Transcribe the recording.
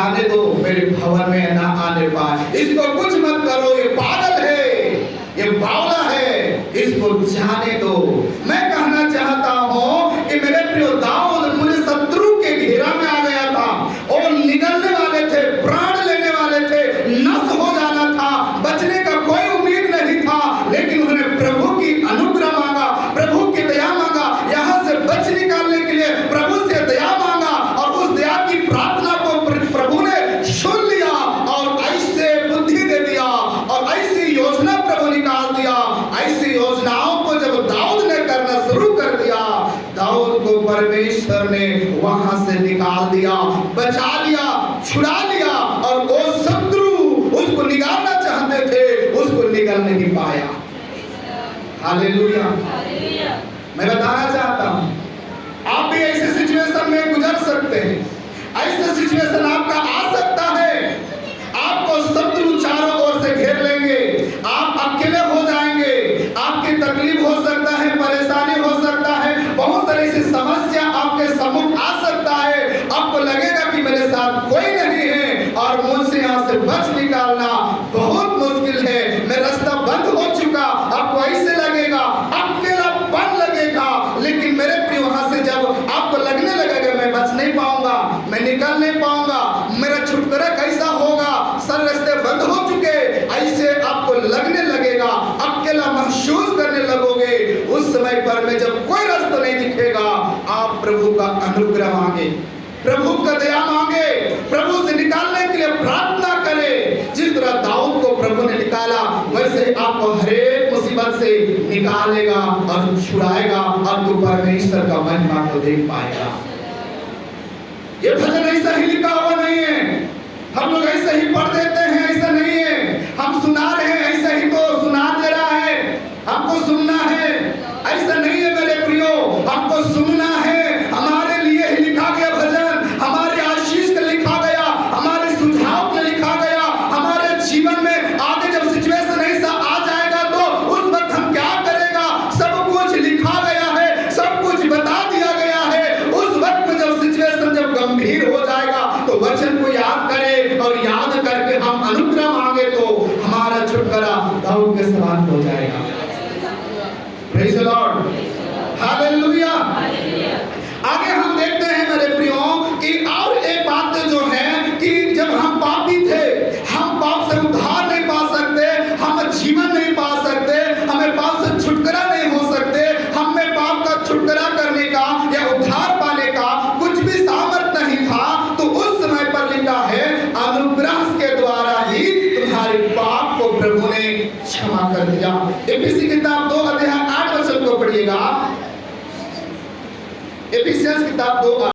जाने दो, मेरे भवन में ना आने पाए। इसको कुछ मत करो, ये पागल है, ये बावला है, इसको जाने दो। मैं कहना चाहता हूं कि मेरे प्रिय दाऊद पूरे शत्रु के घेरा में आ गया था और निगलने वाले थे, प्राण लेने वाले थे, नष्ट हो जाना था, बचने का कोई उम्मीद नहीं था, लेकिन उन्होंने प्रभु की अनुग्रह मांगा, प्रभु की दया मांगा, यहां से बच निकालने के लिए प्रभु से दया मांगा और उस दया की प्रार्थना को प्रभु ने सुन लिया और ऐसे बुद्धि दे दिया और ऐसी योजना प्रभु निकाल दिया। ऐसी योजनाओं को जब दाऊद ने करना शुरू कर दिया, दाऊद को परमेश्वर ने वहां से निकाल दिया, बचा लिया, छुड़ा लिया और वो शत्रु उसको निकालना चाहते थे, उसको निकल नहीं पाया। हालेलुया। मैं बताना चाहता हूं, आप भी ऐसे सिचुएशन में गुजर सकते हैं, ऐसे सिचुएशन आपका आ सकता है, आपको शत्रु चारों ओर से घेर लेंगे, आप अकेले हो जाएंगे, आपकी तकलीफ हो सकता है, परेशानी हो सकता है, बहुत सारी सी समस्या आपके सम्मुख आ सकता है, आपको लगेगा कि मेरे साथ कोई नहीं है और मुझसे यहाँ से बच निकालना बहुत मुश्किल है, मेरा रास्ता बंद हो चुका, आपको ऐसे लगेगा, अकेलापन लगेगा। लेकिन मेरे प्रिय, वहां से जब आपको लगने लगेगा मैं बच नहीं पाऊंगा, मैं निकल नहीं पाऊंगा, मेरा छुटकारा कैसा होगा, सारे रास्ते बंद हो चुके, ऐसे आपको लगने लगेगा, अकेला महसूस करने लगोगे। उस समय पर में जब कोई रास्ता नहीं दिखेगा, आप प्रभु का अनुग्रह मांगे, प्रभु का दया मांगे, प्रभु से निकालने के लिए प्रार्थना करें। जिस तरह दाऊद को प्रभु ने निकाला, वैसे आपको हर एक मुसीबत से निकालेगा और छुड़ाएगा और तू परमेश्वर का महिमा को देख पाएगा। ये भजन ऐसा ही लिखा हुआ नहीं है, हम लोग ऐसे ही पढ़ देते हैं, ऐसा नहीं है, हम सुना रहे हैं, ऐसा ही तो सुना दे रहा है, हमको सुनना है, ऐसा नहीं है मेरे प्रियो, हमको सुनना है। हमारे लिए ही लिखा गया भजन, हमारे आशीष के लिखा गया, हमारे सुझाव के लिखा गया, हमारे जीवन में आगे जब सिचुएशन ऐसा आ जाएगा तो उस वक्त हम क्या करेगा, सब कुछ लिखा गया है, सब कुछ बता दिया गया है। उस वक्त में जब सिचुएशन जब गंभीर हो जाएगा तो वचन को याद करें और याद करके हम अनुग्रह मांगे तो हमारा छुटकारा दाऊद के समान हो जाएगा। Praise the Lord, hallelujah. आगे हम देखते हैं मेरे प्रियो कि और एक बात जो है कि जब हम पापी थे, हम पाप से उद्धार नहीं पा सकते, हम जीवन नहीं पा सकते, हमें पाप से छुटकारा नहीं हो सकते, हमें पाप का छुटकारा करने का या उद्धार पाने का कुछ भी सामर्थ्य नहीं था, तो उस समय पर लिखा है अनुग्रह के द्वारा ही तुम्हारे पाप को प्रभु ने क्षमा कर दिया। एफिसी किताब 2 अध्याय 8 वचन को पढ़िएगा। एफिसियंस किताब 2